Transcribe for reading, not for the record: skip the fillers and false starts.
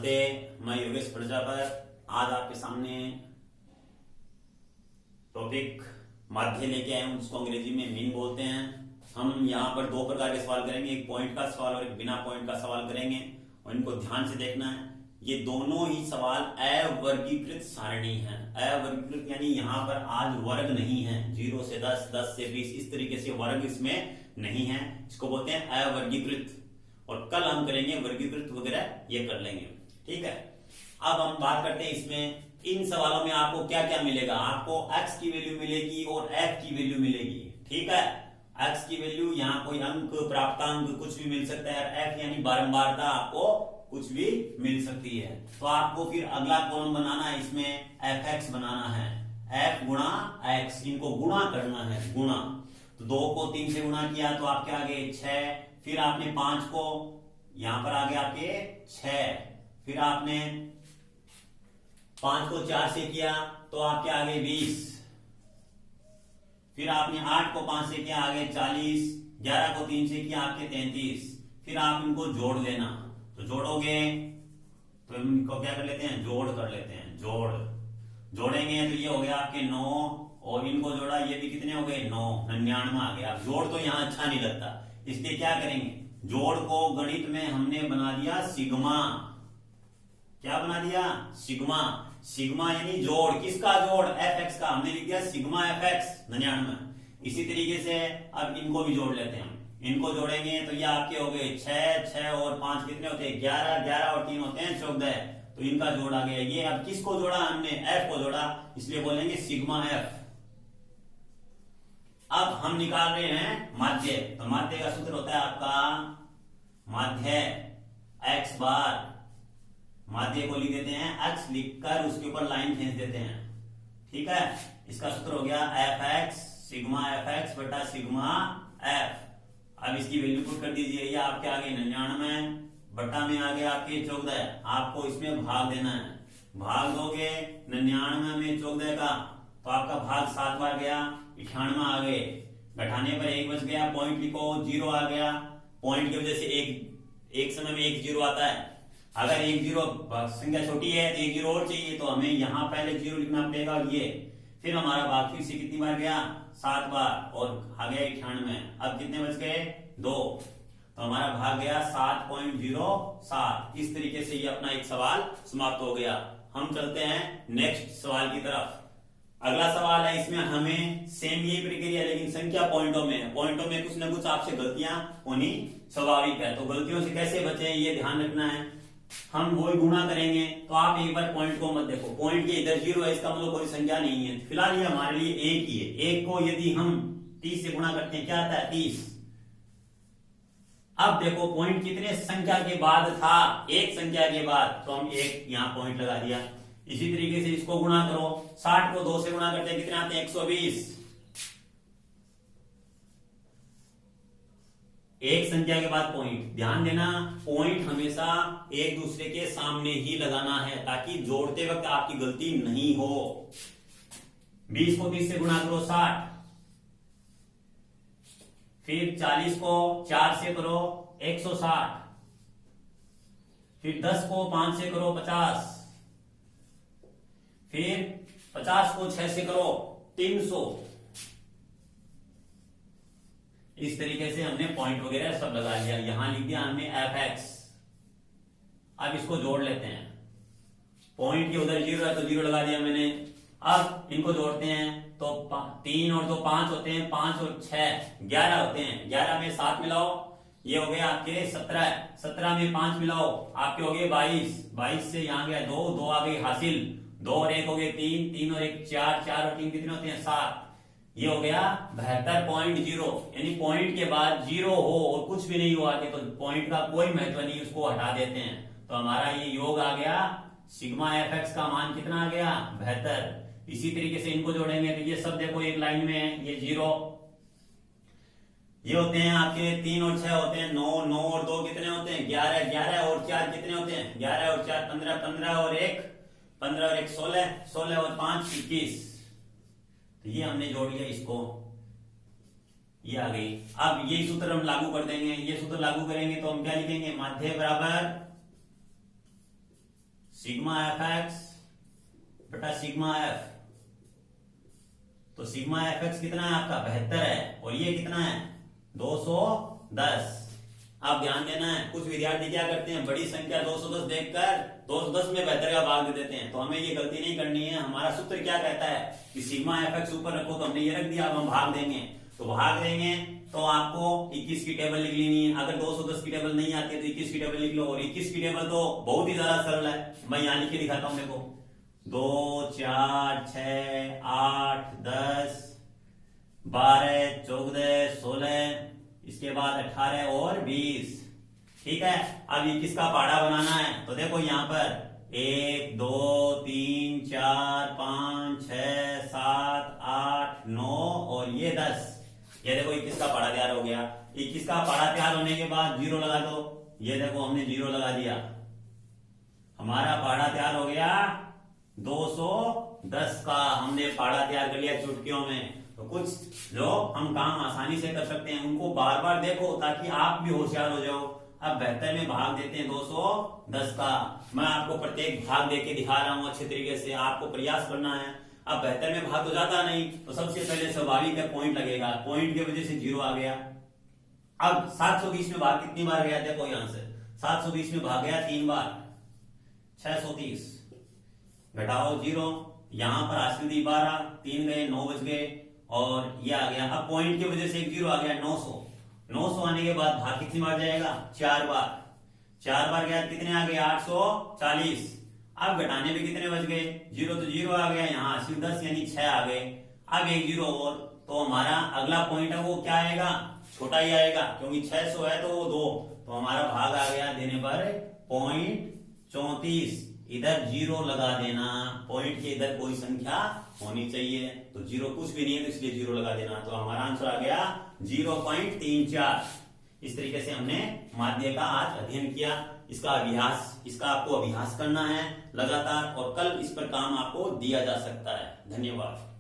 नमस्ते, मैं योगेश प्रजापत। आज आपके सामने टॉपिक माध्य लेके आए हूं, जिसको अंग्रेजी में मीन बोलते हैं। हम यहाँ पर दो प्रकार के सवाल करेंगे, एक पॉइंट का सवाल और एक बिना पॉइंट का सवाल करेंगे, और इनको ध्यान से देखना है। ये दोनों ही सवाल अवर्गीकृत सारणी हैं। अवर्गीकृत यानी यहाँ पर आज वर्ग नहीं है, 0 से 10, 10 से 20, इस तरीके से वर्ग इसमें नहीं है। इसको बोलते हैं अवर्गीकृत। और कल हम करेंगे वर्गीकृत वगैरह, ये कर लेंगे, ठीक है। अब हम बात करते हैं इसमें इन सवालों में आपको क्या क्या मिलेगा। आपको x की वैल्यू मिलेगी और f की वैल्यू मिलेगी, ठीक है। x की वैल्यू, यहाँ कोई अंक, प्राप्तांक कुछ भी मिल सकता है। f यानी बारंबारता, आपको कुछ भी मिल सकती है। तो आपको फिर अगला कॉलम बनाना है, इसमें fx बनाना है। f गुणा x, इनको गुणा करना है, गुणा। तो 2 को 3 से गुणा किया तो आपके आगे 6, फिर आपने 5 को यहां पर आगे आपके 6, फिर आपने 5 को 4 से किया तो आपके आगे 20, फिर आपने 8 को 5 से किया आगे 40, 11 को 3 से किया आपके 33, फिर आप इनको जोड़ लेना। तो जोड़ोगे तो इनको क्या कर लेते हैं, जोड़ कर लेते हैं, जोड़ेंगे तो ये हो गया आपके 9, और इनको जोड़ा ये भी कितने हो गए, 9, 99 आ गया। अब जोड़ तो यहाँ अच्छा नहीं लगता, इसलिए क्या करेंगे, जोड़ को गणित में हमने बना दिया सिग्मा। क्या बना दिया, सिग्मा। सिग्मा यानी जोड़, किसका जोड़, fx का, हमने लिख दिया सिग्मा fx 99। इसी तरीके से अब इनको भी जोड़ लेते हैं। इनको जोड़ेंगे तो ये आपके हो गए 6, 6 और 5 कितने होते हैं, 11, 11 और 3 होते हैं 14। तो इनका जोड़ आ गया ये। अब किसको जोड़ा हमने, f को जोड़ा, इसलिए बोलेंगे सिग्मा f। अब हम निकाल रहे हैं माध्य। तो माध्य का सूत्र होता है आपका माध्य x बार। माध्य को लिख देते हैं x, लिखकर उसके ऊपर लाइन खींच देते हैं, ठीक है। इसका सूत्र हो गया fx सिग्मा fx बटा सिग्मा f। अब इसकी वैल्यू पुट कर दीजिए, ये आपके आगे 99 बटा में आगे आपके 14। आपको इसमें भाग देना है, भाग दोगे 99 में 14 का तो आपका भाग 7 बार गया, 98 आ गए। घटाने पर 1 बच गया, पॉइंट लिखो, 0 आ गया। पॉइंट की वजह से एक समय में 1 0 आता है। अगर 1 0 संख्या छोटी है तो 1 0 और चाहिए, तो हमें यहाँ पहले 0 लिखना पड़ेगा। ये फिर हमारा भाग फिर से कितनी बार गया, 7 बार, और आ गया 98। अब कितने बच गए, 2। तो हमारा भाग गया 7.07। इस तरीके से ये अपना एक सवाल समाप्त हो गया। हम चलते हैं नेक्स्ट सवाल की तरफ। अगला सवाल है, इसमें हमें सेम यही प्रक्रिया, लेकिन संख्या पॉइंटों में। पॉइंटों में कुछ ना कुछ आपसे गलतियां होनी स्वाभाविक है, तो गलतियों से कैसे बचे ये ध्यान रखना है। हम वही गुणा करेंगे, तो आप एक बार पॉइंट को मत देखो, पॉइंट के इधर 0 है, इसका मतलब कोई संख्या नहीं है। फिलहाल ये हमारे लिए 1 ही है। 1 को यदि हम 30 से गुणा करते हैं, क्या आता है, 30। अब देखो पॉइंट कितने संख्या के बाद था, 1 संख्या के बाद, तो हम 1 यहां पॉइंट लगा दिया। इसी तरीके से इसको गुणा करो, 60 को 2 से गुणा करते हैं, कितने आते हैं, 120। एक संख्या के बाद पॉइंट, ध्यान देना, पॉइंट हमेशा एक दूसरे के सामने ही लगाना है, ताकि जोड़ते वक्त आपकी गलती नहीं हो। 20 को 30 से गुणा करो, 60। फिर 40 को 4 से करो, 160। फिर 10 को 5 से करो, 50। फिर 50 को 6 से करो, 300। इस तरीके से हमने पॉइंट वगैरह सब लगा लिया। यहां लिख दिया हमने fx। अब इसको जोड़ लेते हैं। पॉइंट के उधर 0 है तो 0 लगा दिया मैंने। अब इनको जोड़ते हैं तो 3 और 2 5 होते हैं, 5 और 6 11 होते हैं। 11 में 7 मिलाओ, ये हो गए आपके 17। 17 में 5 मिलाओ, आपके हो गए 22। 22 से यहाँ गया 2, 2 आ गई हासिल, 2 और 1 हो गए 3, 3 और 1 4, 4 और 3 कितने होते हैं, 7। ये हो गया 72.0। यानी पॉइंट के बाद 0 हो और कुछ भी नहीं हुआ तो पॉइंट का कोई महत्व नहीं, उसको हटा देते हैं। तो हमारा ये योग आ गया, सिग्मा fx का मान कितना आ गया, 72। इसी तरीके से इनको जोड़ेंगे तो ये सब देखो एक लाइन में है, ये 0। ये होते हैं आपके 3 और 6 होते हैं 9, 9 और 2 कितने होते हैं, 11, 11 और 4 कितने होते हैं, 11 और 4 15, 15 और 1 15 और 1 16, 16 और 5 21। तो ये हमने जोड़ लिया इसको, ये आ गई। अब ये सूत्र हम लागू कर देंगे, ये सूत्र लागू करेंगे तो हम क्या लिखेंगे, माध्य बराबर सिग्मा एफ एक्स बटा सिग्मा एफ। तो सिग्मा एफ एक्स कितना है आपका 72 है और ये कितना है 210। अब ध्यान देना है, कुछ विद्यार्थी क्या करते हैं बड़ी संख्या 210 देखकर 210 में 72 का भाग दे देते हैं। तो हमें ये गलती नहीं करनी है। हमारा सूत्र क्या कहता है कि सिग्मा एफ एक्स ऊपर रखो, तो हमने ये रख दिया। अब हम भाग देंगे, तो भाग देंगे तो आपको 21 की टेबल लिख लेनी है। अगर 210 की टेबल नहीं आती है तो 21 की टेबल लिख लो। और 21 की टेबल तो बहुत ही ज्यादा सरल है, मैं यहाँ लिख के दिखाता हूँ। देखो 2 4 6 8 10 12 14 16 इसके बाद 18 और 20। ठीक है, अब 21 का पाड़ा बनाना है। तो देखो यहाँ पर 1 2 3 4 5 6 7 8 9 और ये 10। ये देखो 21 का पाड़ा तैयार हो गया। 21 का पाड़ा तैयार होने के बाद 0 लगा दो। ये देखो हमने 0 लगा दिया, हमारा पाड़ा तैयार हो गया 210 का। हमने पाड़ा तैयार कर लिया चुटकियों में। तो कुछ जो हम काम आसानी से कर सकते हैं उनको बार बार देखो ताकि आप भी होशियार हो जाओ। अब 72 में भाग देते हैं 210 का। मैं आपको प्रत्येक भाग देके दिखा रहा हूं अच्छे तरीके से, आपको प्रयास करना है। अब 72 में भाग तो जाता नहीं, तो सबसे पहले स्वाभाविक है पॉइंट लगेगा। पॉइंट की वजह से 0 आ गया। अब 720 में भाग कितनी बार गया देखो यहां से 720 में भाग गया 3 बार 630 घटाओ 0। यहां पर आश्रित 12 3 गए 9 बच गए और ये आ गया। अब पॉइंट की वजह से एक 0 आ गया 900। 900 आने के बाद भाग कितनी बार जाएगा 4 बार। 4 बार गया कितने आ गए 840। अब घटाने में कितने बच गए 0 तो 0 आ गया, यहाँ 10 यानी 6 आ गए। अब एक 0 और, तो हमारा अगला पॉइंट है वो क्या आएगा छोटा ही आएगा क्योंकि 600 है तो वो 2। तो हमारा भाग आ गया देने पर पॉइंट 34। इधर 0 लगा देना, पॉइंट के इधर कोई संख्या होनी चाहिए। तो 0 कुछ भी नहीं है तो इसलिए 0 लगा देना। तो हमारा आंसर आ गया 0.34। इस तरीके से हमने माध्य का आज अध्ययन किया। इसका आपको अभ्यास करना है लगातार और कल इस पर काम आपको दिया जा सकता है। धन्यवाद।